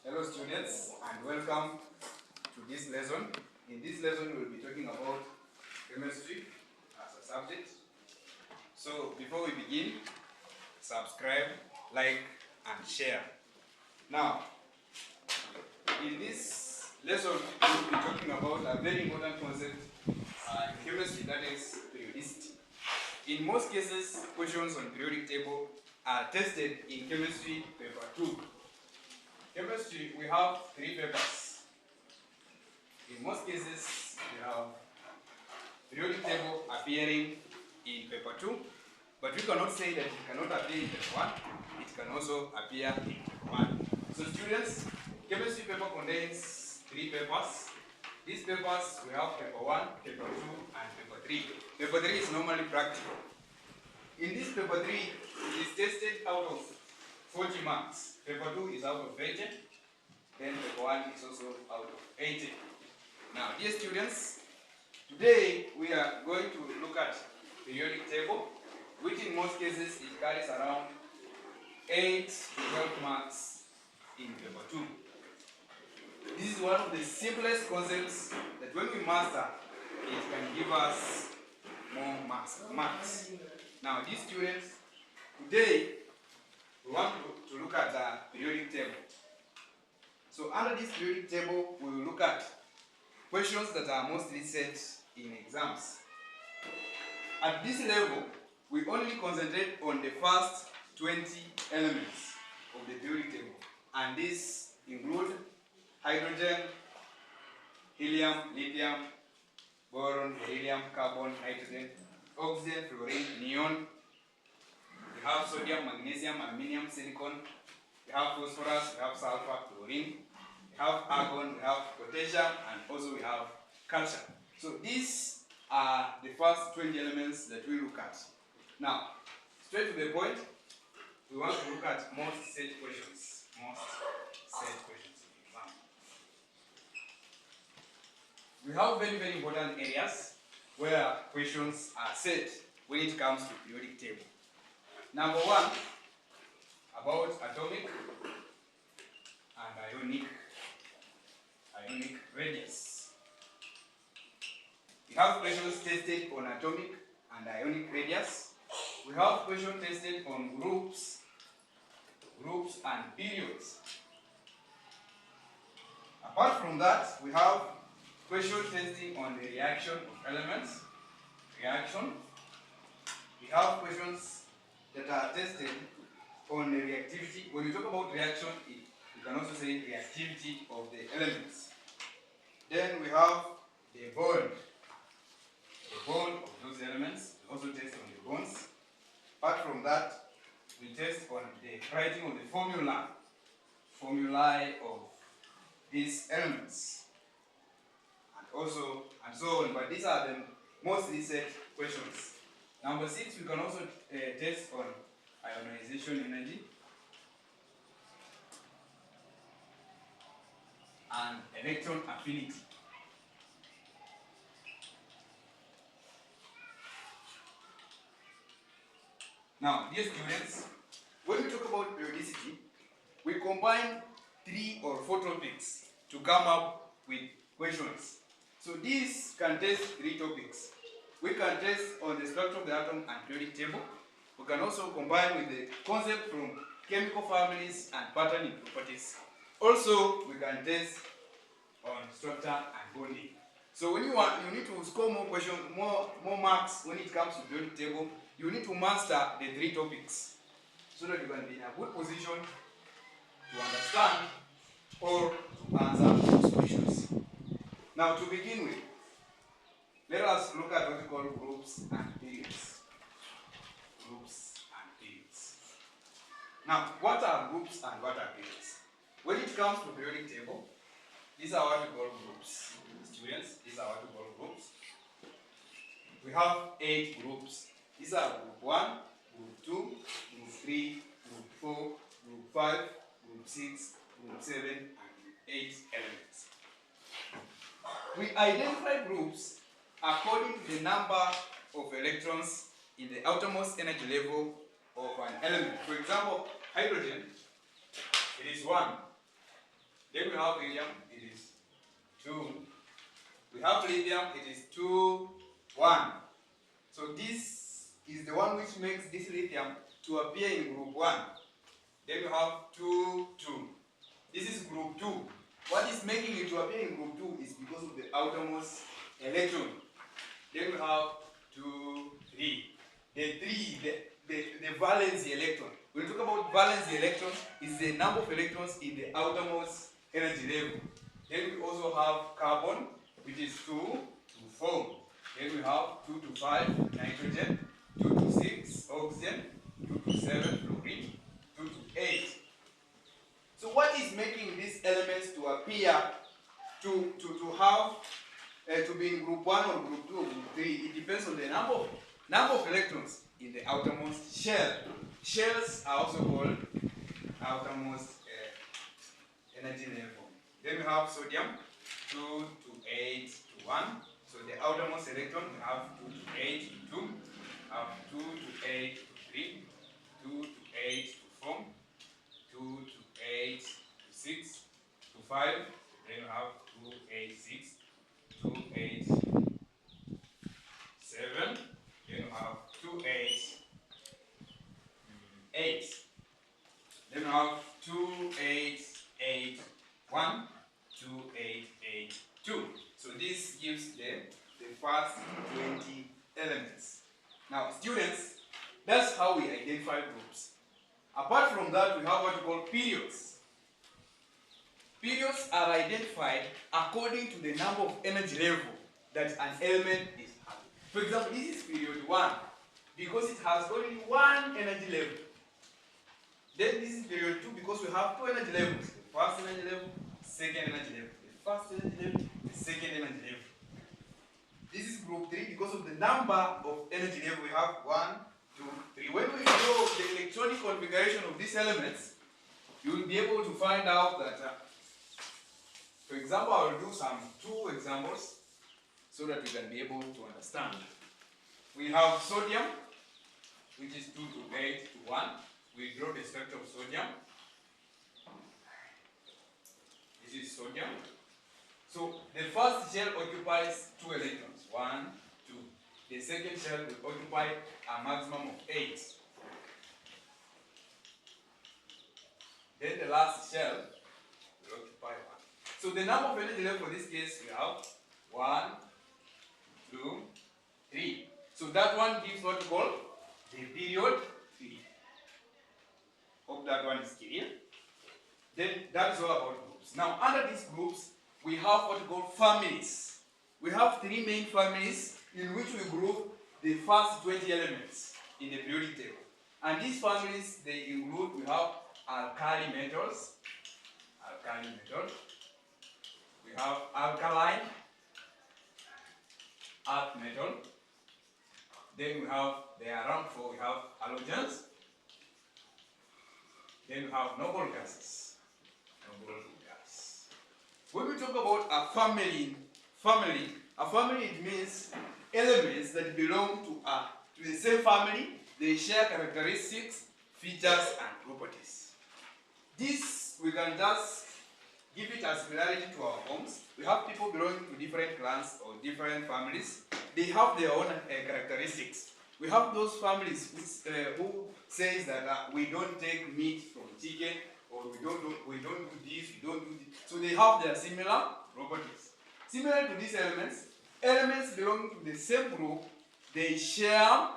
Hello students and welcome to this lesson. In this lesson we will be talking about chemistry as a subject. So before we begin, subscribe, like and share. Now, in this lesson we will be talking about a very important concept in chemistry, that is periodicity. In most cases, questions on periodic table are tested in chemistry paper 2. Chemistry, we have 3 papers. In most cases, we have periodic table appearing in paper 2, but we cannot say that it cannot appear in paper 1. It can also appear in paper 1. So students, chemistry paper contains 3 papers. These papers, we have paper 1, paper 2, and paper 3. Paper 3 is normally practical. In this paper 3, it is tested out of 40 marks. Paper 2 is out of 80. Then paper 1 is also out of 80. Now, dear students, today we are going to look at periodic table, which in most cases it carries around 8 to 12 marks in paper 2. This is one of the simplest concepts that when we master, it can give us more marks. Now, dear students, today we want to look at the periodic table. So under this periodic table, we will look at questions that are mostly set in exams. At this level, we only concentrate on the first 20 elements of the periodic table, and these include hydrogen, helium, lithium, boron, beryllium, carbon, nitrogen, oxygen, fluorine, neon. We have sodium, magnesium, aluminium, silicon. We have phosphorus, we have sulfur, chlorine. We have argon, we have potassium, and also we have calcium. So these are the first 20 elements that we look at. Now, straight to the point, we want to look at most set questions. Most set questions in the exam. We have very, very important areas where questions are set when it comes to periodic table. Number 1, about atomic and ionic radius. We have questions tested on atomic and ionic radius. We have questions tested on groups and periods. Apart from that, we have question testing on the reaction of elements. Reaction. We have questions that are tested on the reactivity. When you talk about reaction, you can also say reactivity of the elements. Then we have the bond of those elements. We also test on the bonds. Apart from that, we test on the writing of the formulae of these elements, and so on. But these are the mostly set questions. Number 6, we can also test on ionization energy and electron affinity. Now, dear students, when we talk about periodicity, we combine 3 or 4 topics to come up with questions. So these can test 3 topics. We can test on the structure of the atom and periodic table. We can also combine with the concept from chemical families and patterning properties. Also, we can test on structure and bonding. So when you need to score more marks when it comes to periodic table, you need to master the 3 topics so that you can be in a good position to understand or to answer those questions. Now, to begin with, let us look at what we call groups and periods. Groups and periods. Now, what are groups and what are periods? When it comes to periodic table, these are what we call groups. Students, these are what we call groups. We have 8 groups. These are group 1, group 2, group 3, group 4, group 5, group 6, group 7, and group 8 elements. We identify groups according to the number of electrons in the outermost energy level of an element. For example, hydrogen, it is 1. Then we have helium, it is 2. We have lithium, it is 2, 1. So this is the one which makes this lithium to appear in group 1. Then we have 2, 2. This is group 2. What is making it to appear in group 2 is because of the outermost electron. Then we have 2, 3. The 3, the valency electron. When we talk about valency electrons, it's the number of electrons in the outermost energy level. Then we also have carbon, which is 2 to 4. Then we have 2 to 5, nitrogen, 2 to 6, oxygen, 2 to 7, fluorine, 2 to 8. So what is making these elements to appear, to be in group 1 or group 2 or group 3? It depends on the number of electrons in the outermost shell. Shells are also called outermost energy level. Then we have sodium, 2 to 8 to 1. So the outermost electron, we have 2 to 8 to 2, have 2 to 8 to 3, 2 to 8 to 4, 2 to 8 to 6, to 5, then we have 2, 8, 6, 2, 8, 7, then we have 2, 8, 8. Then we have 2, 8, 8, 1, 2, 8, 8, 2. So this gives them the first 20 elements. Now, students, that's how we identify groups. Apart from that, we have what we call periods. Periods are identified according to the number of energy level that an element is having. For example, this is period 1 because it has only one energy level. Then this is period 2 because we have two energy levels. The first energy level, second energy level. The first energy level, the second energy level. This is group 3 because of the number of energy level we have 1, 2, 3. When we know the electronic configuration of these elements, you will be able to find out that, for example, I will do some 2 examples so that we can be able to understand. We have sodium, which is 2 to 8 to 1. We draw the structure of sodium. This is sodium. So the first shell occupies 2 electrons, 1, 2. The second shell will occupy a maximum of 8. Then the last shell will occupy 1. So the number of energy level for this case, we have 1, 2, 3. So that one gives what we call the period 3. Hope that one is clear. Then that is all about groups. Now under these groups, we have what we call families. We have 3 main families in which we group the first 20 elements in the periodic table. And these families, they include, we have alkali metals, we have alkaline, earth metal, then we have, there are around 4, we have halogens, then we have noble gases. When we talk about a family, it means elements that belong to the same family. They share characteristics, features, and properties. This, we can just give it a similarity to our homes. We have people belonging to different clans or different families. They have their own characteristics. We have those families who says that we don't take meat from chicken, or we don't do this, we don't do this. So they have their similar properties. Similar to these elements belonging to the same group, they share,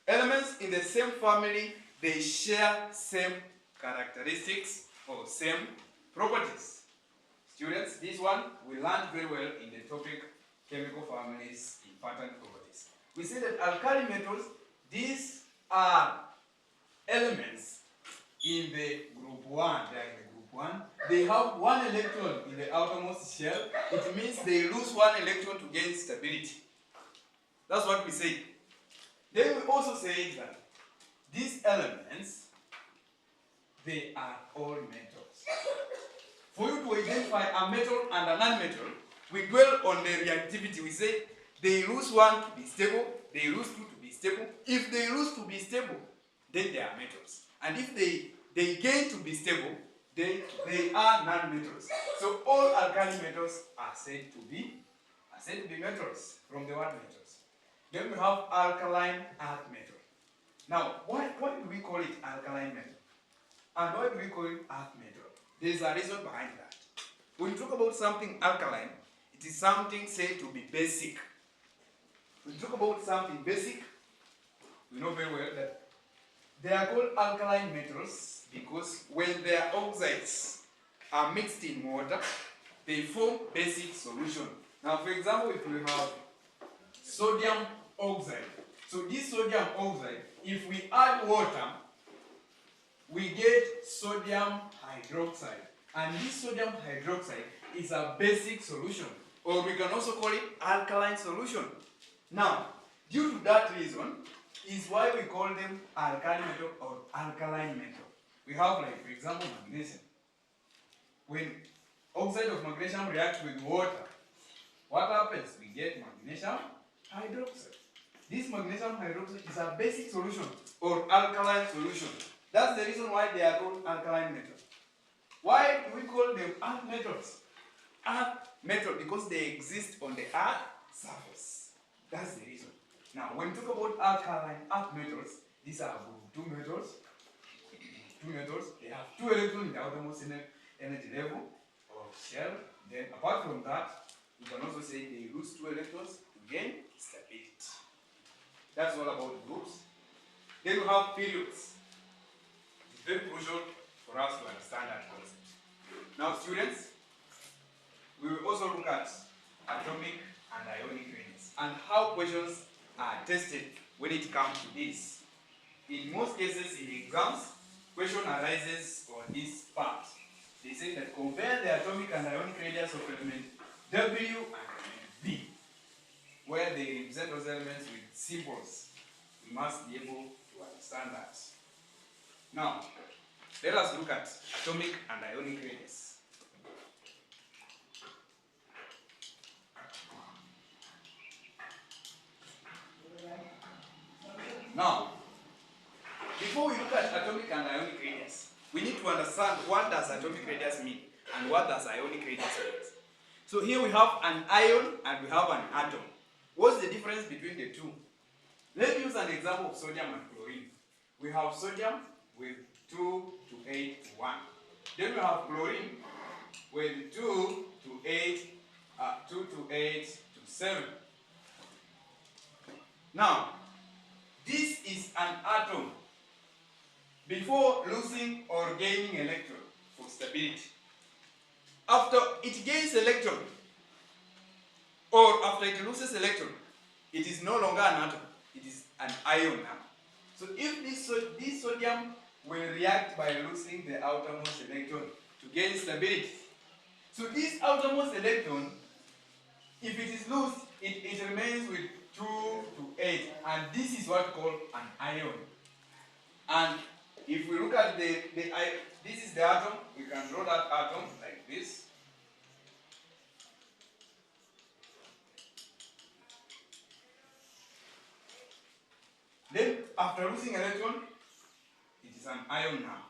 elements in the same family, they share same characteristics or same properties. Students, this one we learned very well in the topic chemical families in pattern properties. We say that alkali metals, these are elements in the group 1. They are in the group 1. They have 1 electron in the outermost shell. It means they lose 1 electron to gain stability. That's what we say. Then we also say that these elements, they are all metals. For you to identify a metal and a non-metal, we dwell on the reactivity. We say they lose 1 to be stable, they lose 2 to be stable. If they lose to be stable, then they are metals. And if they gain to be stable, they are non-metals. So all alkali metals are said to be metals from the word metals. Then we have alkaline earth metal. Now, why do we call it alkaline metal? And why do we call it earth metal? There's a reason behind that. When you talk about something alkaline, it is something said to be basic. When you talk about something basic, we know very well that they are called alkaline metals because when their oxides are mixed in water, they form basic solution. Now, for example, if we have sodium oxide, so this sodium oxide, if we add water, we get sodium hydroxide. And this sodium hydroxide is a basic solution, or we can also call it alkaline solution. Now, due to that reason, is why we call them alkali metal or alkaline metal. We have, like, for example, magnesium. When oxide of magnesium reacts with water, what happens? We get magnesium hydroxide. This magnesium hydroxide is a basic solution or alkaline solution. That's the reason why they are called alkaline metals. Why do we call them earth metals? Earth metal because they exist on the earth surface. That's the reason. Now, when we talk about alkaline earth metals, these are two metals. They have two electrons in the outermost energy level of shell. Then, apart from that, we can also say they lose two electrons to gain stability. That's all about groups. Then we have periods. It's very crucial for us to understand that concept. Now, students, we will also look at atomic and ionic radius and how questions are tested when it comes to this. In most cases in exams, question arises on this part. They say that compare the atomic and ionic radius of element W and element V, where they represent those elements with symbols. We must be able to understand that. Now, let us look at atomic and ionic radius. Now, before we look at atomic and ionic radius, we need to understand what does atomic radius mean and what does ionic radius mean. So here we have an ion and we have an atom. What's the difference between the two? Let's use an example of sodium and chlorine. We have sodium with 2 to 8 to 1. Then we have chlorine with 2 to 8 to 7. Now, this is an atom before losing or gaining electron for stability. After it gains electron or after it loses electron, it is no longer an atom, it is an ion now. So if this sodium will react by losing the outermost electron to gain stability. So this outermost electron, if it is loose, it remains with 2 to 8, and this is what we call an ion. And if we look at this is the atom, we can draw that atom like this. Then, after losing electron, it is an ion now.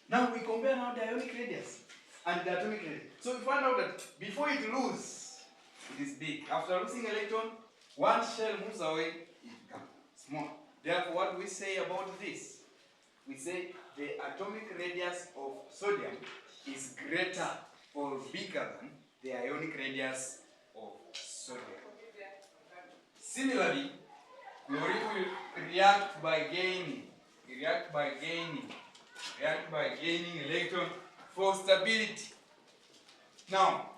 Now we compare now the ionic radius and the atomic radius. So we find out that before it loses, it is big. After losing electron, one shell moves away, it becomes small. Therefore, what do we say about this? We say the atomic radius of sodium is greater or bigger than the ionic radius of sodium. Similarly, chlorine will react by gaining electron for stability. Now,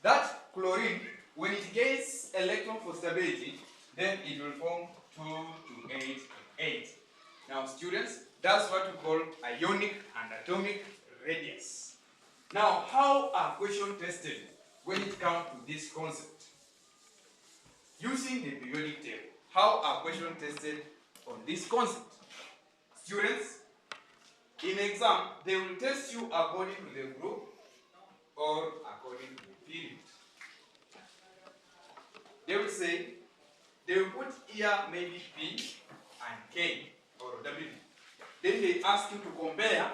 that chlorine, when it gains electron for stability, then it will form 2 to 8 to 8. Now, students, that's what we call ionic and atomic radius. Now, how are questions tested when it comes to this concept? Using the periodic table. How are questions tested on this concept? Students, in exam, they will test you according to the group or according to the period. They will say, they will put here maybe P and K, or then they ask you to compare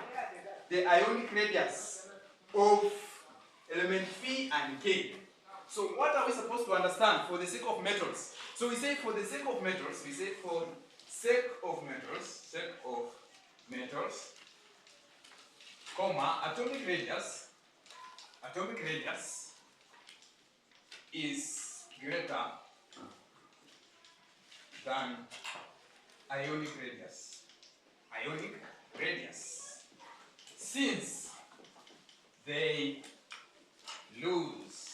the ionic radius of element P and K. So what are we supposed to understand for the sake of metals? So we say for the sake of metals, comma, atomic radius is greater than ionic radius. Since they lose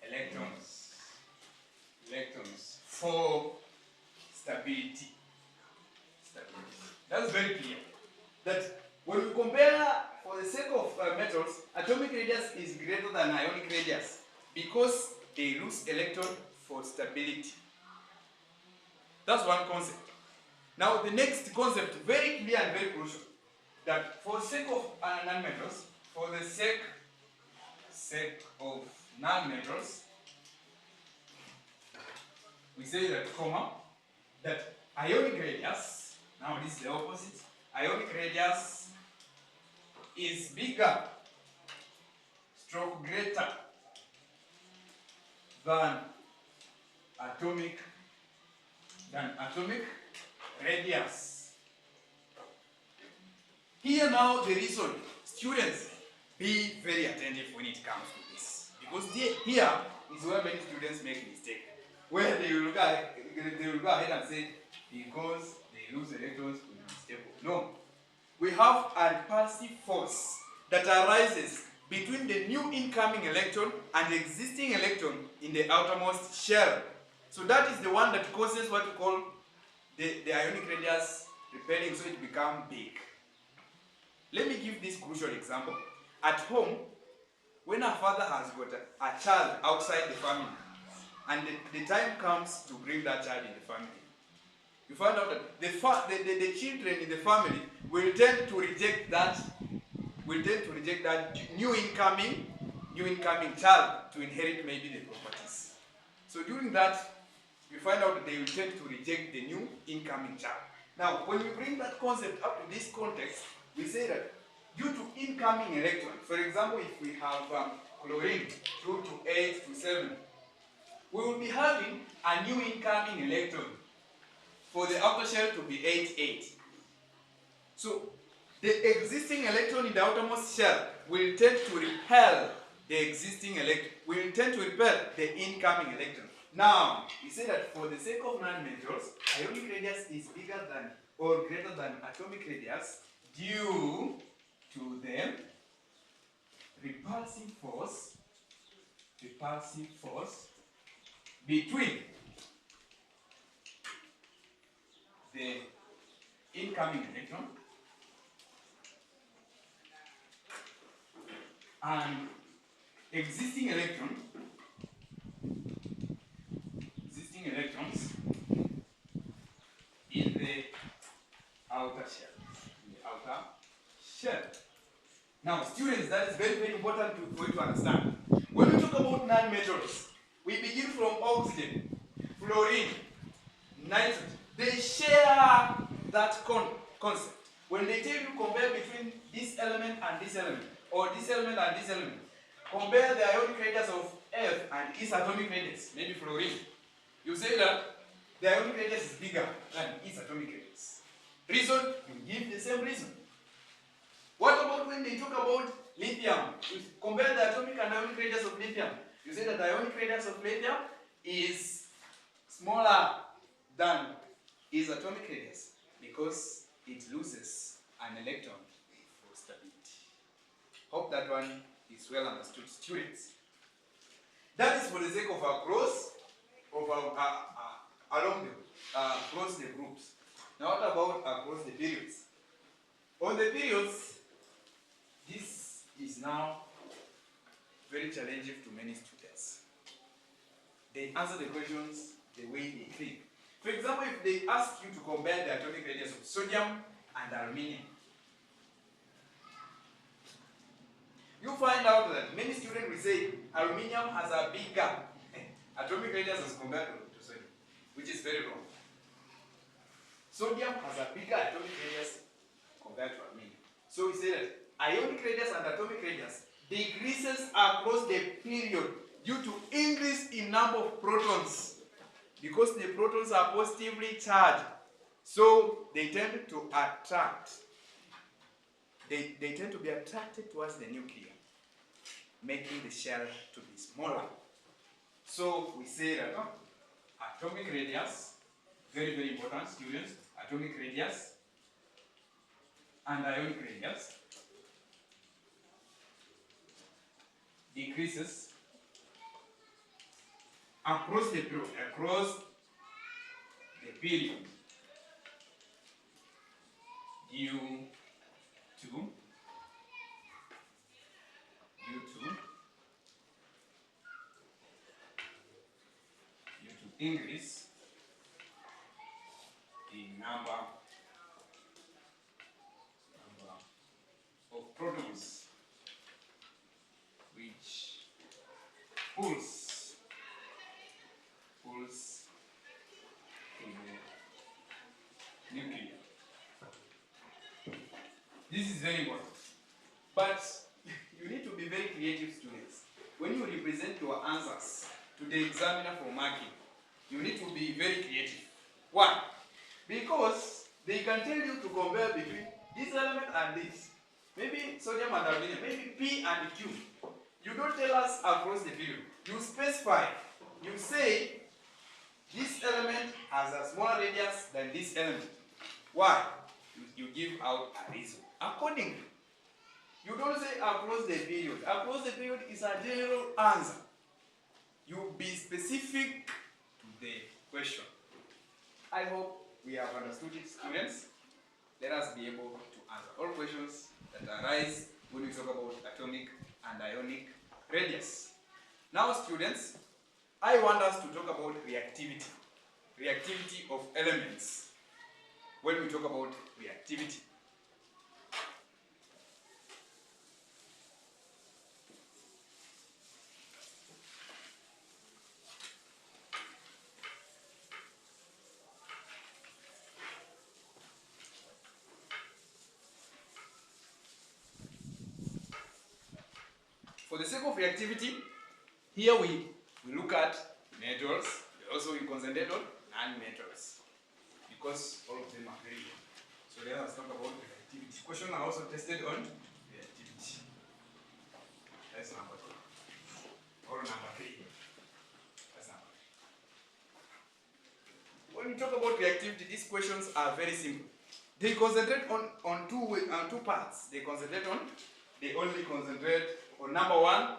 electrons for stability. That's very clear. That when we compare, for the sake of metals, atomic radius is greater than ionic radius because they lose electron for stability. That's one concept. Now the next concept, very clear and very crucial, that for the sake of non-metals, we say that, comma, that ionic radius, now this is the opposite, ionic radius is bigger, greater than atomic radius. Here now the reason, students, be very attentive when it comes to this, because here is where many students make mistake, where they will go ahead and say because they lose electrons will be stable. No, we have a repulsive force that arises between the new incoming electron and the existing electron in the outermost shell. So that is the one that causes what we call the ionic radius repelling, so it becomes big. Let me give this crucial example. At home, when a father has got a child outside the family, and the time comes to bring that child in the family, you find out that the children in the family will tend to reject that new incoming child to inherit maybe the properties. So during that, you find out that they will tend to reject the new incoming child. Now, when we bring that concept up to this context, we say that due to incoming electron, for example, if we have chlorine 2 to 8 to 7, we will be having a new incoming electron for the outer shell to be 8, 8. So the existing electron in the outermost shell will tend to repel the existing electron, will tend to repel the incoming electron. Now, we say that for the sake of non-metals, ionic radius is bigger than or greater than atomic radius due to the repulsive force between the incoming electron and existing electrons in the outer shell. Now, students, that is very, very important for you to understand. When we talk about non-metals, we begin from oxygen, fluorine, nitrogen. They share that concept. When they tell you compare between this element and this element, or this element and this element, compare the ionic radius of F and its atomic radius, maybe fluorine. You say that the ionic radius is bigger than its atomic radius. Reason? You give the same reason. What about when they talk about lithium? You compare the atomic and ionic radius of lithium. You say that the ionic radius of lithium is smaller than its atomic radius because it loses an electron for stability. Hope that one is well understood, students. That is for the sake of our cross, across the groups. Now what about across the periods? On the periods, this is now very challenging to many students. They answer the questions the way they think. For example, if they ask you to compare the atomic radius of sodium and aluminium, you find out that many students will say aluminium has a bigger atomic radius as compared to sodium, which is very wrong. Sodium has a bigger atomic radius So we say that ionic radius and atomic radius decreases across the period due to increase in number of protons, because the protons are positively charged. So they tend to attract. They tend to be attracted towards the nucleus, making the shell to be smaller. So we say that atomic radius, very, very important, students, atomic radius and ionic radius decreases across the period due to increase in number of protons which pulls to the nucleus. This is very important. But you need to be very creative, students. When you represent your answers to the examiner for marking, you need to be very creative. Why? Because they can tell you to compare between this element and this. Maybe sodium and aluminum, maybe P and Q. You don't tell us across the period. You specify. You say this element has a smaller radius than this element. Why? You give out a reason. Accordingly, you don't say across the period. Across the period is a general answer. You be specific to the question. I hope we have understood it, students. Let us be able to answer all questions that arise when we talk about atomic and ionic radius. Now, students, I want us to talk about reactivity. Reactivity of elements. When we talk about reactivity. For the sake of reactivity, here we look at metals. Also we concentrate on non-metals, because all of them are very good. So let us talk about reactivity. Questions are also tested on reactivity. That's number 2. Or number 3. That's number 3. When we talk about reactivity, these questions are very simple. They concentrate on two parts. They only concentrate on number 1,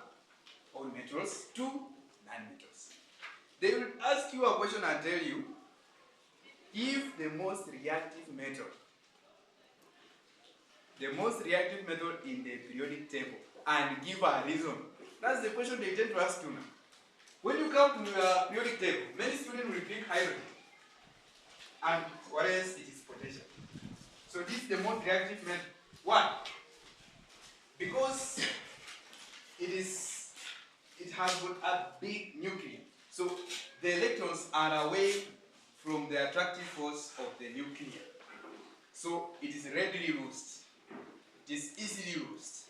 on metals, 2, non-metals. They will ask you a question and tell you if the most reactive metal in the periodic table, and give a reason. That's the question they tend to ask you now. When you come to the periodic table, many students will pick hydrogen, and what else? It is potassium. So this is the most reactive metal. Why? Because it has got a big nucleus. So the electrons are away from the attractive force of the nucleus. So it is readily loosed. It is easily loosed.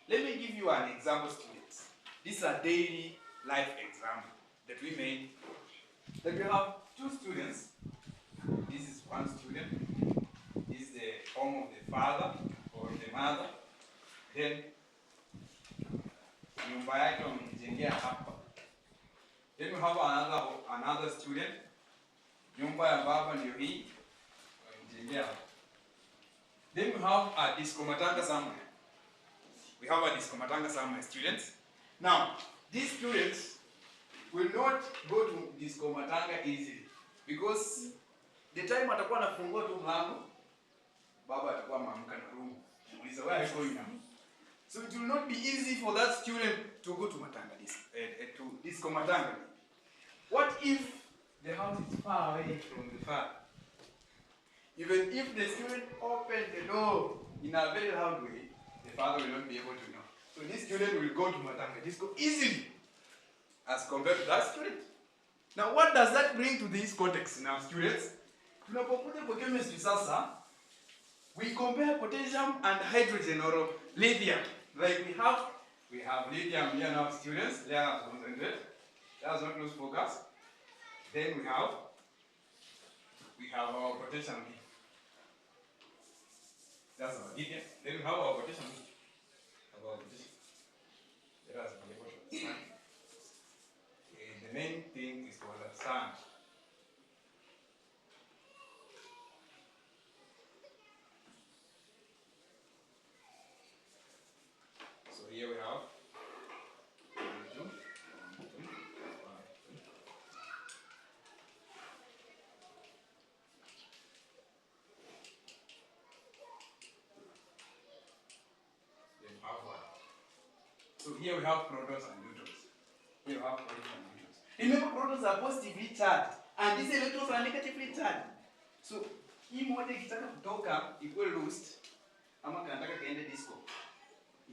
Let me give you an example, students. This is a daily life example that we made. That we have 2 students. This is one student. This is the home of the father or the mother. Then nyumba yake wamejengea hapa. Then we have another student. Nyumba ya baba ndio hii wamejengea hapa. Then we have a disco matanga somewhere. Students. Now, these students will not go to disco matanga easily, because the time atakuwa anafungua tu mlango, baba atakuwa ameamka na room. Muuliza, where are you going now? So it will not be easy for that student to go to Matanga, to disco matanga. What if the house is far away from the father? Even if the student opens the door in a very loud way, the father will not be able to know. So this student will go to Matanga disco easily as compared to that student. Now what does that bring to this context now, students? Tunapokuja kwa chemistry sasa, We compare potassium and hydrogen or lithium. Like we have lithium here now, students. Let us concentrate. Let us not lose focus. Then we have our potassium here. That's our lithium. Then we have our potassium here. Let us be able to understand. The main thing is to understand. So here we have so here we have protons and neutrons. Here we have protons and neutrons. Remember, protons are positively charged and these electrons are negatively charged. So hii moja ikitaka kutoka ikuwe loosed ama kanataka kaende disco,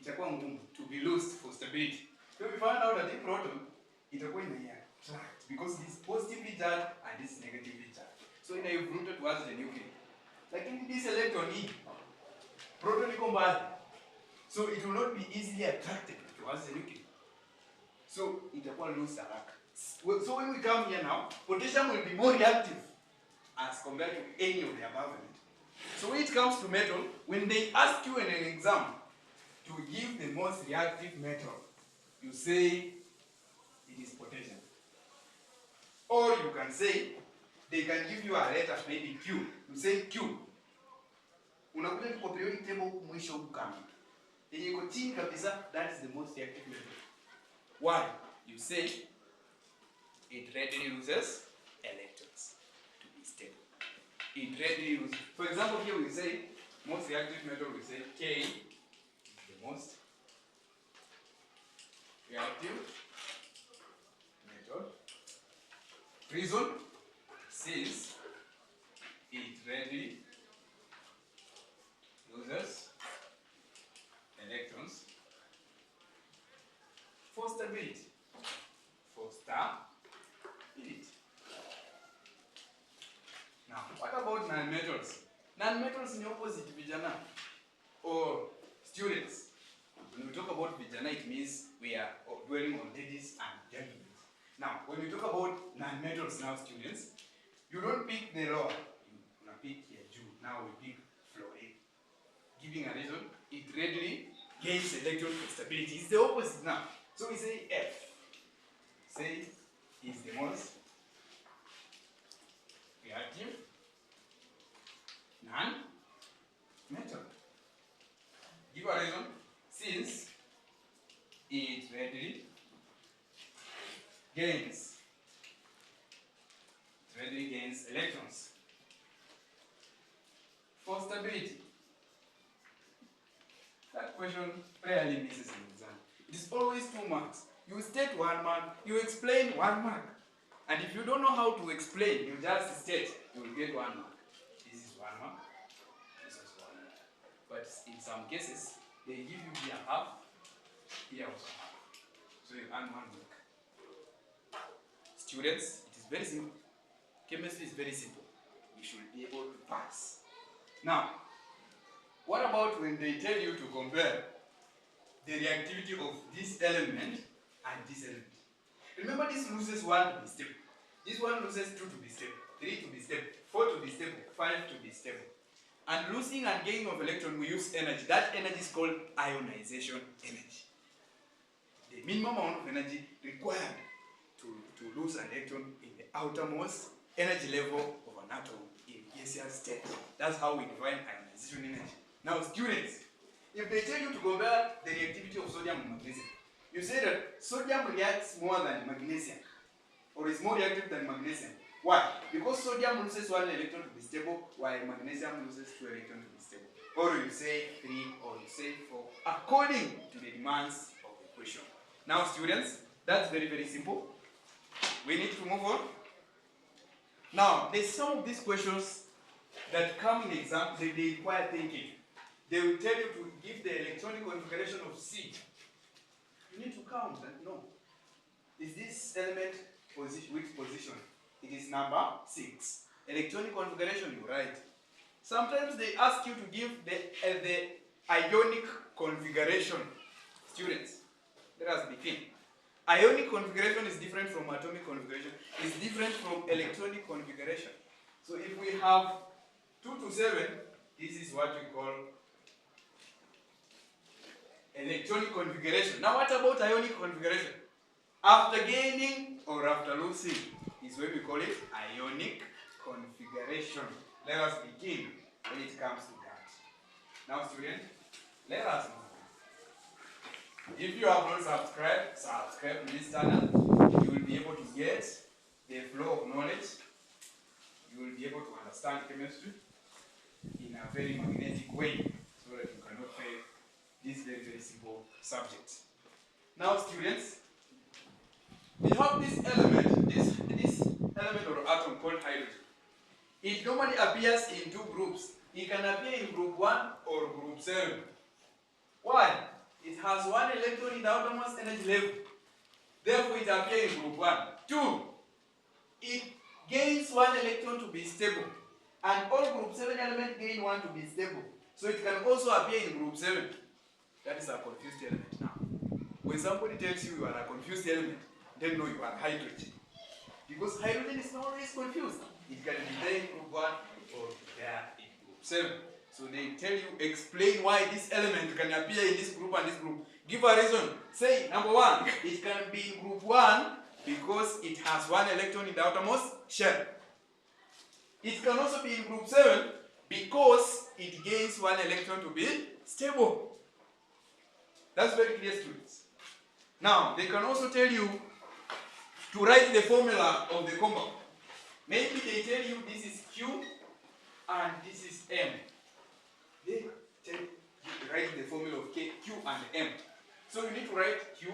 itakuwa ngumu to be loosed for stability. So we found out that the proton itakuwa ina attract because this is positively charged and this is negatively charged. So ina rooted towards the nucleus. Lakini this electron hii proton iko mbali, so it will not be easily attracted towards the nucleus. So itakuwa loose haraka. So when we come here now, potassium will be more reactive as compared to any of the above. So when it comes to metal, when they ask you in an exam to give the most reactive metal, you say it is potassium. Or you can say, they can give you a letter, maybe Q. You say Q. Unakuja kwa periodic table huku mwisho huku kama. Yenye iko chini kabisa, that is the most reactive metal. Why? You say it readily loses electrons to be stable. It readily loses. For example, here we say most reactive metal, we say K is the most reactive metal. Reason, since it readily loses electrons for stability. For stability. Now, what about nonmetals? Nonmetals is the opposite vijana or students. When we talk about vijana, it means we are dwelling on ladies and gentlemen. Now, when we talk about nonmetals now, students, you don't pick the lower. You pick here Jew. Now we pick fluorine. Giving a reason, it readily gains electron stability. It's the opposite now. So we say F. Say is the most reactive non-metal. Give a reason, since it readily gains electrons for stability. That question rarely misses an exam. It is always 2 marks. You state 1 mark, you explain 1 mark. And if you don't know how to explain, you just state, you will get 1 mark. This is 1 mark, this is 1 mark. But in some cases, they give you here half, here also half. So you earn 1 mark. Students, it is very simple. Chemistry is very simple. We should be able to pass. Now, what about when they tell you to compare the reactivity of this element and this element? Remember, this loses 1 to be stable. This one loses 2 to be stable, 3 to be stable, 4 to be stable, 5 to be stable. And losing and gaining of electron, we use energy. That energy is called ionization energy. The minimum amount of energy required to lose an electron in the outermost energy level of an atom in gaseous state. That's how we define ionization energy. Now, students, if they tell you to compare the reactivity of sodium and magnesium, you say that sodium reacts more than magnesium, or is more reactive than magnesium. Why? Because sodium loses 1 electron to be stable, while magnesium loses 2 electrons to be stable. Or you say 3, or you say 4, according to the demands of the question. Now, students, that's very, very simple. We need to move on. Now, there's some of these questions that come in exam, they require thinking. They will tell you to give the electronic configuration of C. You need to count and know. Is this element which position? It is number 6. Electronic configuration, you write Sometimes they ask you to give the ionic configuration. Students, let us begin. Ionic configuration is different from atomic configuration. It's different from electronic configuration. So if we have 2 to 7, this is what we call electronic configuration. Now what about ionic configuration? After gaining or after losing is when we call it ionic configuration. Let us begin when it comes to that. Now students, let us move. If you have not subscribe to this channel, you will be able to get the flow of knowledge. You will be able to understand chemistry in a very magnetic way so that you cannot fail this very, very simple subject. Now students, we have this element, this element or atom called hydrogen. It normally appears in two groups. It can appear in group 1 or group 7. Why? It has one electron in the outermost energy level. Therefore, it appears in group 1. 2. It gains one electron to be stable. And all group 7 elements gain one to be stable. So it can also appear in group 7. That is a confused element now. When somebody tells you you are a confused element, then know you are hydrogen. Because hydrogen is not always confused. It can be there in group 1 or there in group 7. So they tell you, explain why this element can appear in this group and this group. Give a reason. Say, number 1, it can be in group 1 because it has one electron in the outermost shell. It can also be in group 7 because it gains one electron to be stable. That's very clear, students. Now, they can also tell you to write the formula of the compound. Maybe they tell you this is Q and this is M. They tell you to write the formula of Q and M. So you need to write Q,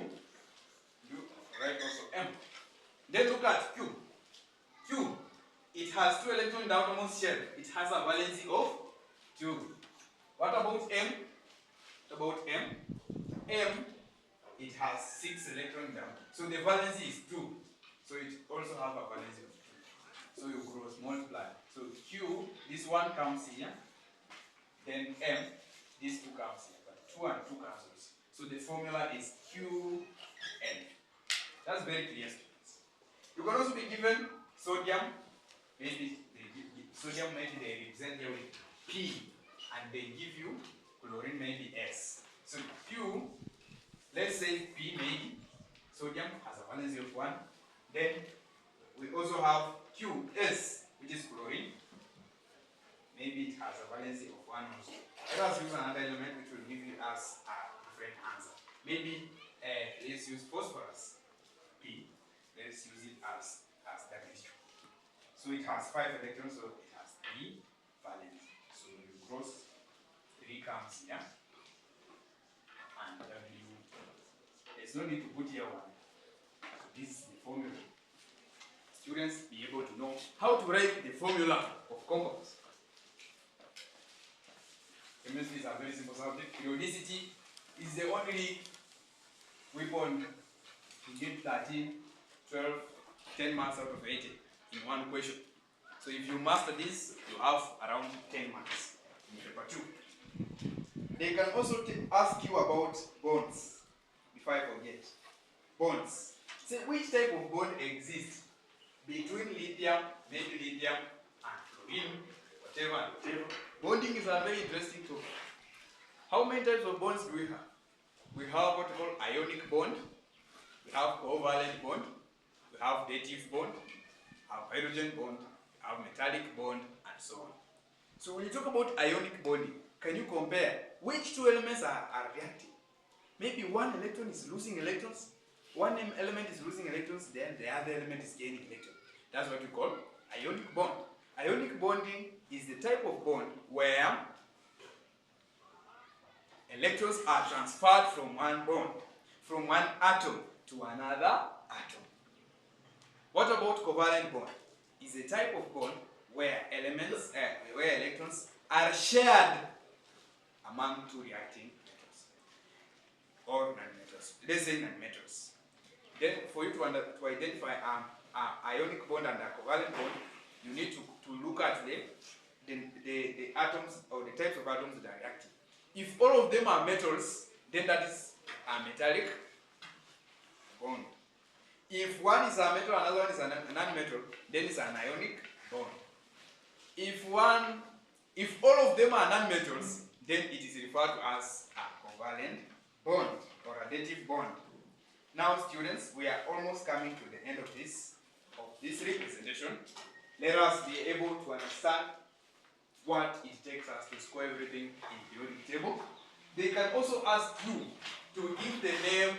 you write also M. Then look at Q. Q, it has 2 electrons in the outermost shell. It has a valency of 2. What about M? What about M? M, it has 6 electrons down. So the valency is 2. So it also has a valency of 2. So you cross multiply. So Q, this one comes here. Then M, this 2 comes here. But 2 and 2 cancels. So the formula is QN. That's very clear, students. You can also be given sodium. Maybe they give sodium, maybe they represent here with P. And they give you chlorine, maybe S. So Q, let's say P maybe, sodium has a valency of 1. Then we also have QS, which is chlorine. Maybe it has a valency of 1 also. Let us use another element which will give you us a different answer. Maybe let's use phosphorus, P. Let's use it as that issue. So it has 5 electrons, so it has 3 valence. So you cross 3 comes here. And W, there's no need to put here 1. So this is the formula. Students be able to know how to write the formula of compounds. Chemistry is a very simple subject. Periodicity is the only weapon to get 13, 12, 10 marks out of 80 in one question. So if you master this, you have around 10 marks in paper 2. They can also ask you about bonds. Before I forget, bonds. Say which type of bond exists between lithium, maybe lithium, and chlorine, whatever. Bonding is a very interesting topic. How many types of bonds do we have? We have what we call ionic bond, we have covalent bond, we have dative bond, we have hydrogen bond, we have metallic bond, and so on. So when you talk about ionic bonding, can you compare which 2 elements are reacting? Maybe one electron is losing electrons, one element is losing electrons, then the other element is gaining electrons. That's what we call ionic bond. Ionic bonding is the type of bond where electrons are transferred from one bond, from one atom to another atom. What about covalent bond? Is a type of bond where electrons are shared among 2 reacting metals or nonmetals. Let's say nonmetals. Then, for you to identify an ionic bond and a covalent bond, you need to look at the atoms or the types of atoms that are reactive. If all of them are metals, then that is a metallic bond. If one is a metal, another one is a non-metal, then it's an ionic bond. If all of them are non-metals, then it is referred to as a covalent bond or a dative bond. Now, students, we are almost coming to the end of this representation. Let us be able to understand what it takes us to score everything in the periodic table. They can also ask you to give the name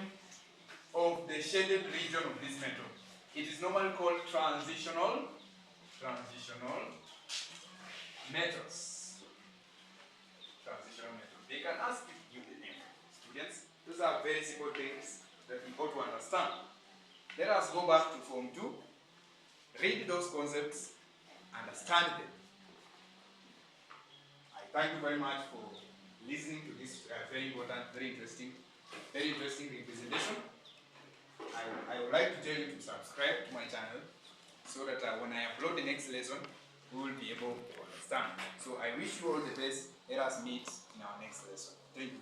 of the shaded region of this method. It is normally called transitional metals. Transitional metals. They can ask you the name. Students, those are very simple things that we ought to understand. Let us go back to Form 2, read those concepts, understand them. I thank you very much for listening to this very important, very interesting representation. I would like to tell you to subscribe to my channel so that when I upload the next lesson, we will be able to understand. So I wish you all the best. Let us meet in our next lesson. Thank you.